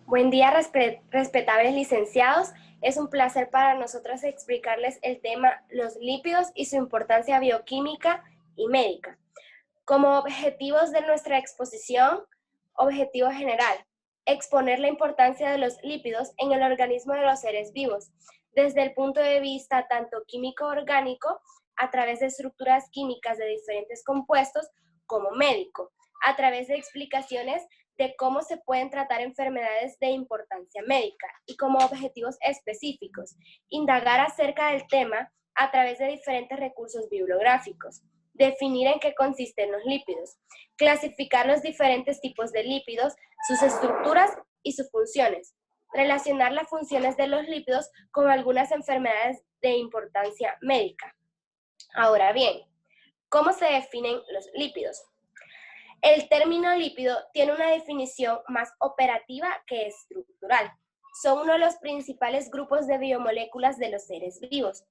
Buen día, respetables licenciados. Es un placer para nosotros explicarles el tema los lípidos y su importancia bioquímica y médica. Como objetivos de nuestra exposición, objetivo general, exponer la importancia de los lípidos en el organismo de los seres vivos, desde el punto de vista tanto químico-orgánico, a través de estructuras químicas de diferentes compuestos, como médico, a través de explicaciones de cómo se pueden tratar enfermedades de importancia médica y como objetivos específicos, indagar acerca del tema a través de diferentes recursos bibliográficos, definir en qué consisten los lípidos, clasificar los diferentes tipos de lípidos, sus estructuras y sus funciones, relacionar las funciones de los lípidos con algunas enfermedades de importancia médica. Ahora bien, ¿cómo se definen los lípidos? El término lípido tiene una definición más operativa que estructural. Son uno de los principales grupos de biomoléculas de los seres vivos,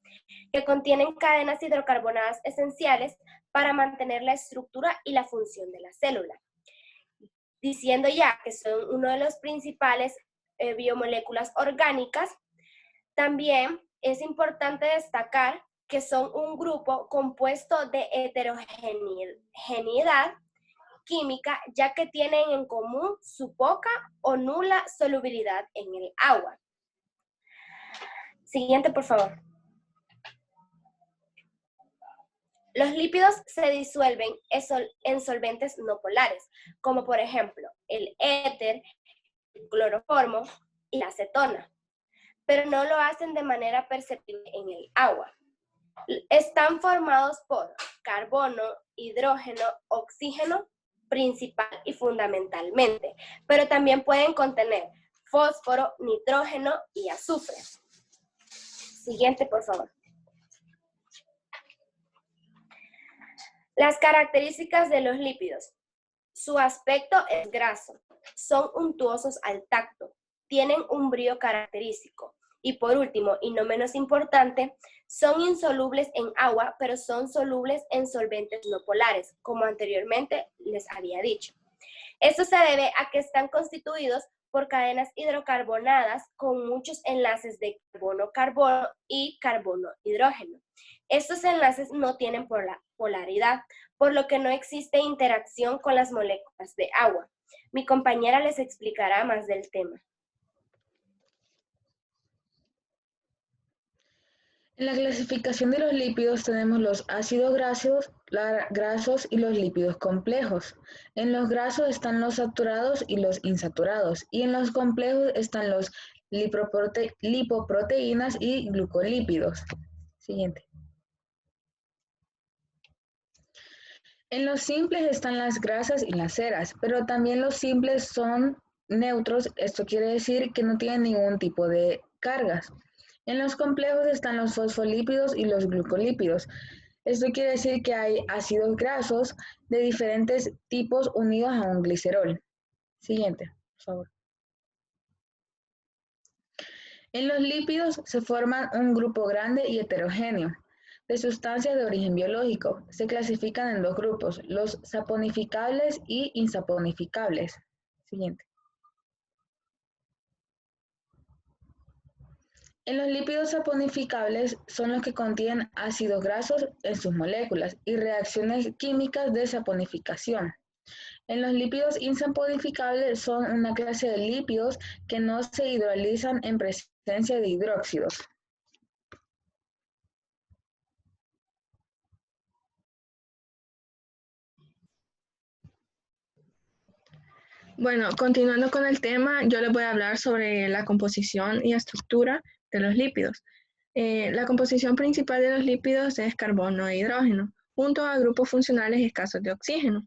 que contienen cadenas hidrocarbonadas esenciales para mantener la estructura y la función de la célula. Diciendo ya que son uno de los principales biomoléculas orgánicas, también es importante destacar que son un grupo compuesto de heterogeneidad química, ya que tienen en común su poca o nula solubilidad en el agua. Siguiente, por favor. Los lípidos se disuelven en solventes no polares, como por ejemplo el éter, el cloroformo y la acetona, pero no lo hacen de manera perceptible en el agua. Están formados por carbono, hidrógeno, oxígeno, principal y fundamentalmente, pero también pueden contener fósforo, nitrógeno y azufre. Siguiente, por favor. Las características de los lípidos. Su aspecto es graso, son untuosos al tacto, tienen un brillo característico. Y por último, y no menos importante, son insolubles en agua, pero son solubles en solventes no polares, como anteriormente les había dicho. Esto se debe a que están constituidos por cadenas hidrocarbonadas con muchos enlaces de carbono-carbono y carbono-hidrógeno. Estos enlaces no tienen polaridad, por lo que no existe interacción con las moléculas de agua. Mi compañera les explicará más del tema. En la clasificación de los lípidos tenemos los ácidos grasos y los lípidos complejos. En los grasos están los saturados y los insaturados, y en los complejos están los lipoproteínas y glucolípidos. Siguiente. En los simples están las grasas y las ceras, pero también los simples son neutros, esto quiere decir que no tienen ningún tipo de cargas. En los complejos están los fosfolípidos y los glucolípidos. Esto quiere decir que hay ácidos grasos de diferentes tipos unidos a un glicerol. Siguiente, por favor. En los lípidos se forman un grupo grande y heterogéneo de sustancias de origen biológico. Se clasifican en dos grupos, los saponificables y insaponificables. Siguiente. En los lípidos saponificables son los que contienen ácidos grasos en sus moléculas y reacciones químicas de saponificación. En los lípidos insaponificables son una clase de lípidos que no se hidrolizan en presencia de hidróxidos. Bueno, continuando con el tema, yo les voy a hablar sobre la composición y estructura de los lípidos. La composición principal de los lípidos es carbono e hidrógeno, junto a grupos funcionales escasos de oxígeno.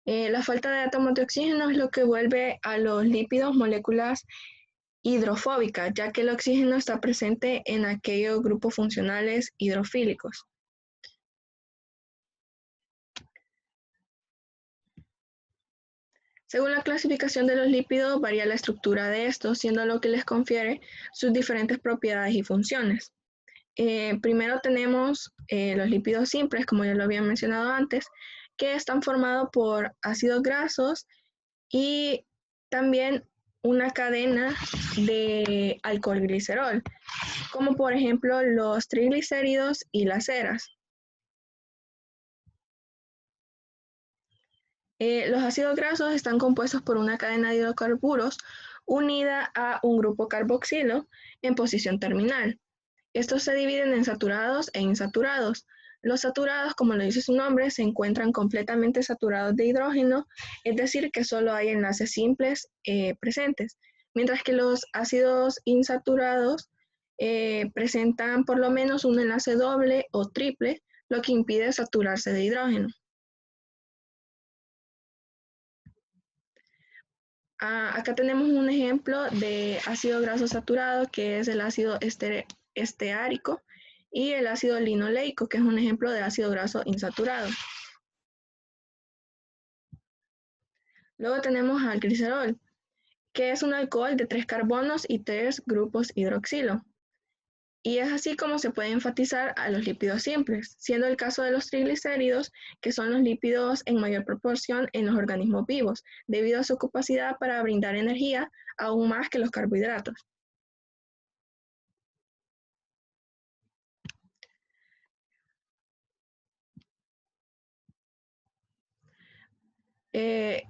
La falta de átomos de oxígeno es lo que vuelve a los lípidos moléculas hidrofóbicas, ya que el oxígeno está presente en aquellos grupos funcionales hidrofílicos. Según la clasificación de los lípidos, varía la estructura de estos, siendo lo que les confiere sus diferentes propiedades y funciones. Primero tenemos los lípidos simples, como ya lo había mencionado antes, que están formados por ácidos grasos y también una cadena de alcohol glicerol, como por ejemplo los triglicéridos y las ceras. Los ácidos grasos están compuestos por una cadena de hidrocarburos unida a un grupo carboxilo en posición terminal. Estos se dividen en saturados e insaturados. Los saturados, como lo dice su nombre, se encuentran completamente saturados de hidrógeno, es decir, que solo hay enlaces simples presentes, mientras que los ácidos insaturados presentan por lo menos un enlace doble o triple, lo que impide saturarse de hidrógeno. Acá tenemos un ejemplo de ácido graso saturado, que es el ácido esteárico, y el ácido linoleico, que es un ejemplo de ácido graso insaturado. Luego tenemos al glicerol, que es un alcohol de 3 carbonos y 3 grupos hidroxilo. Y es así como se puede enfatizar a los lípidos simples, siendo el caso de los triglicéridos, que son los lípidos en mayor proporción en los organismos vivos, debido a su capacidad para brindar energía aún más que los carbohidratos.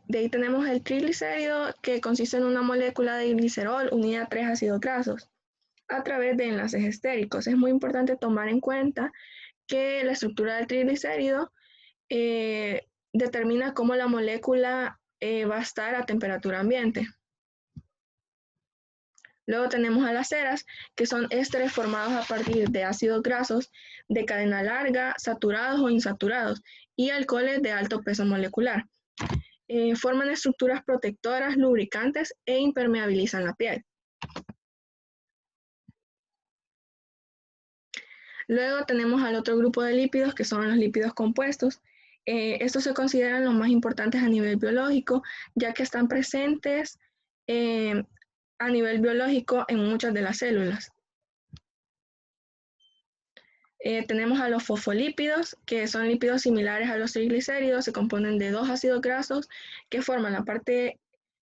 De ahí tenemos el triglicérido, que consiste en una molécula de glicerol unida a 3 ácidos grasos a través de enlaces estéricos. Es muy importante tomar en cuenta que la estructura del triglicérido determina cómo la molécula va a estar a temperatura ambiente. Luego tenemos a las ceras, que son ésteres formados a partir de ácidos grasos de cadena larga, saturados o insaturados, y alcoholes de alto peso molecular. Forman estructuras protectoras, lubricantes e impermeabilizan la piel. Luego tenemos al otro grupo de lípidos, que son los lípidos compuestos. Estos se consideran los más importantes a nivel biológico, ya que están presentes a nivel biológico en muchas de las células. Tenemos a los fosfolípidos, que son lípidos similares a los triglicéridos, se componen de 2 ácidos grasos que forman la parte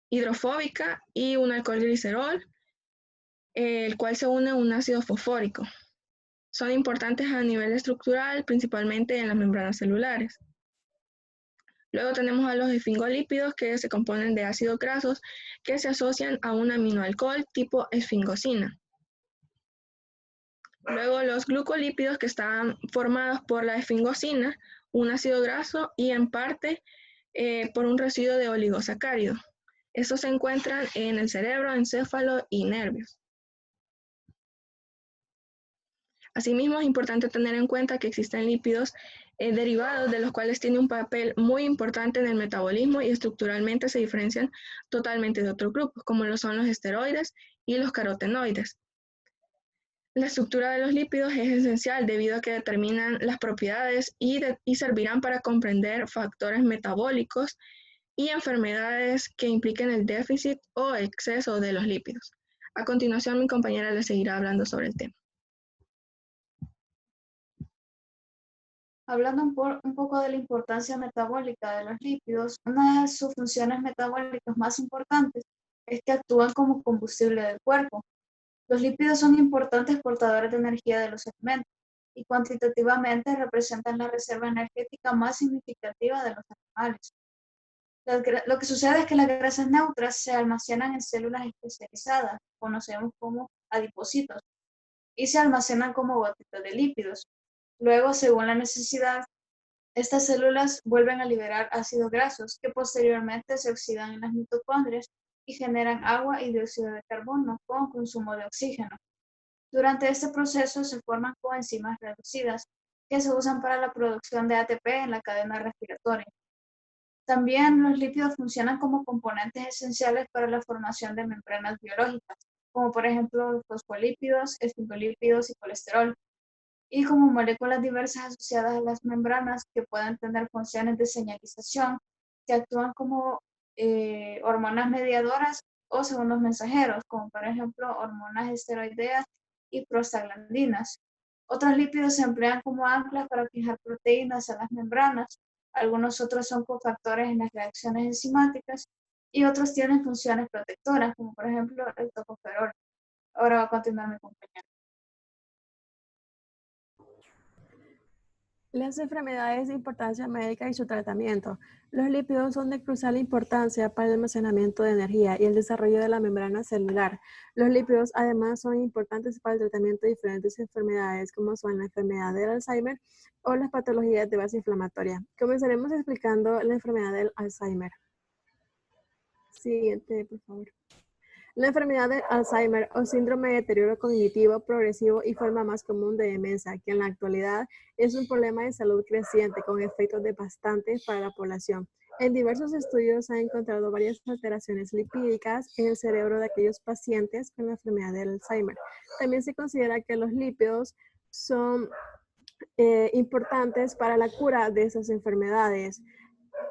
hidrofóbica y un alcohol glicerol, el cual se une a un ácido fosfórico. Son importantes a nivel estructural, principalmente en las membranas celulares. Luego tenemos a los esfingolípidos, que se componen de ácidos grasos que se asocian a un aminoalcohol tipo esfingosina. Luego los glucolípidos, que están formados por la esfingosina, un ácido graso y en parte por un residuo de oligosacárido. Estos se encuentran en el cerebro, encéfalo y nervios. Asimismo, es importante tener en cuenta que existen lípidos derivados de los cuales tienen un papel muy importante en el metabolismo y estructuralmente se diferencian totalmente de otros grupos, como lo son los esteroides y los carotenoides. La estructura de los lípidos es esencial debido a que determinan las propiedades y servirán para comprender factores metabólicos y enfermedades que impliquen el déficit o exceso de los lípidos. A continuación, mi compañera les seguirá hablando sobre el tema. Hablando un poco de la importancia metabólica de los lípidos, una de sus funciones metabólicas más importantes es que actúan como combustible del cuerpo. Los lípidos son importantes portadores de energía de los alimentos y cuantitativamente representan la reserva energética más significativa de los animales. Lo que sucede es que las grasas neutras se almacenan en células especializadas, conocemos como adipocitos, y se almacenan como gotitas de lípidos. Luego, según la necesidad, estas células vuelven a liberar ácidos grasos que posteriormente se oxidan en las mitocondrias y generan agua y dióxido de carbono con consumo de oxígeno. Durante este proceso se forman coenzimas reducidas que se usan para la producción de ATP en la cadena respiratoria. También los lípidos funcionan como componentes esenciales para la formación de membranas biológicas, como por ejemplo los fosfolípidos, esfingolípidos y colesterol, y como moléculas diversas asociadas a las membranas que pueden tener funciones de señalización que actúan como hormonas mediadoras o segundos mensajeros, como por ejemplo hormonas esteroideas y prostaglandinas. Otros lípidos se emplean como anclas para fijar proteínas a las membranas. Algunos otros son cofactores en las reacciones enzimáticas y otros tienen funciones protectoras, como por ejemplo el tocoferol. Ahora va a continuar mi compañero. Las enfermedades de importancia médica y su tratamiento. Los lípidos son de crucial importancia para el almacenamiento de energía y el desarrollo de la membrana celular. Los lípidos además son importantes para el tratamiento de diferentes enfermedades como son la enfermedad del Alzheimer o las patologías de base inflamatoria. Comenzaremos explicando la enfermedad del Alzheimer. Siguiente, por favor. La enfermedad de Alzheimer o síndrome de deterioro cognitivo progresivo y forma más común de demencia, que en la actualidad es un problema de salud creciente con efectos devastantes para la población. En diversos estudios se han encontrado varias alteraciones lipídicas en el cerebro de aquellos pacientes con la enfermedad de Alzheimer. También se considera que los lípidos son importantes para la cura de esas enfermedades,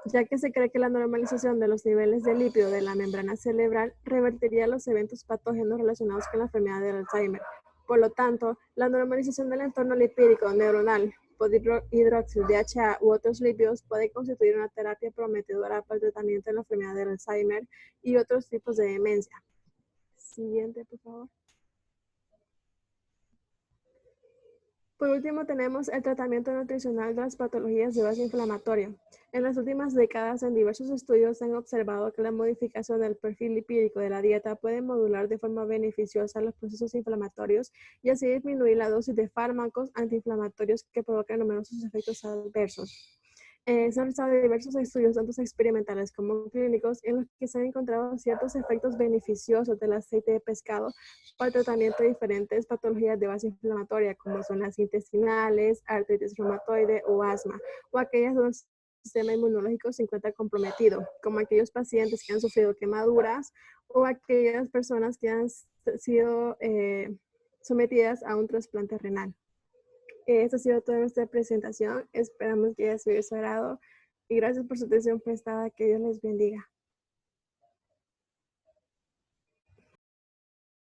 ya que se cree que la normalización de los niveles de lípido de la membrana cerebral revertiría los eventos patógenos relacionados con la enfermedad del Alzheimer. Por lo tanto, la normalización del entorno lipídico neuronal por hidroxil, DHA u otros lípidos puede constituir una terapia prometedora para el tratamiento de la enfermedad del Alzheimer y otros tipos de demencia. Siguiente, por favor. Por último, tenemos el tratamiento nutricional de las patologías de base inflamatoria. En las últimas décadas, en diversos estudios se han observado que la modificación del perfil lipídico de la dieta puede modular de forma beneficiosa los procesos inflamatorios y así disminuir la dosis de fármacos antiinflamatorios que provocan numerosos efectos adversos. Se han realizado diversos estudios, tanto experimentales como clínicos, en los que se han encontrado ciertos efectos beneficiosos del aceite de pescado para el tratamiento de diferentes patologías de base inflamatoria, como son las intestinales, artritis reumatoide o asma, o aquellas donde el sistema inmunológico se encuentra comprometido, como aquellos pacientes que han sufrido quemaduras o aquellas personas que han sido sometidas a un trasplante renal. Esto ha sido toda nuestra presentación. Esperamos que haya sido de su agrado y gracias por su atención prestada. Que Dios les bendiga.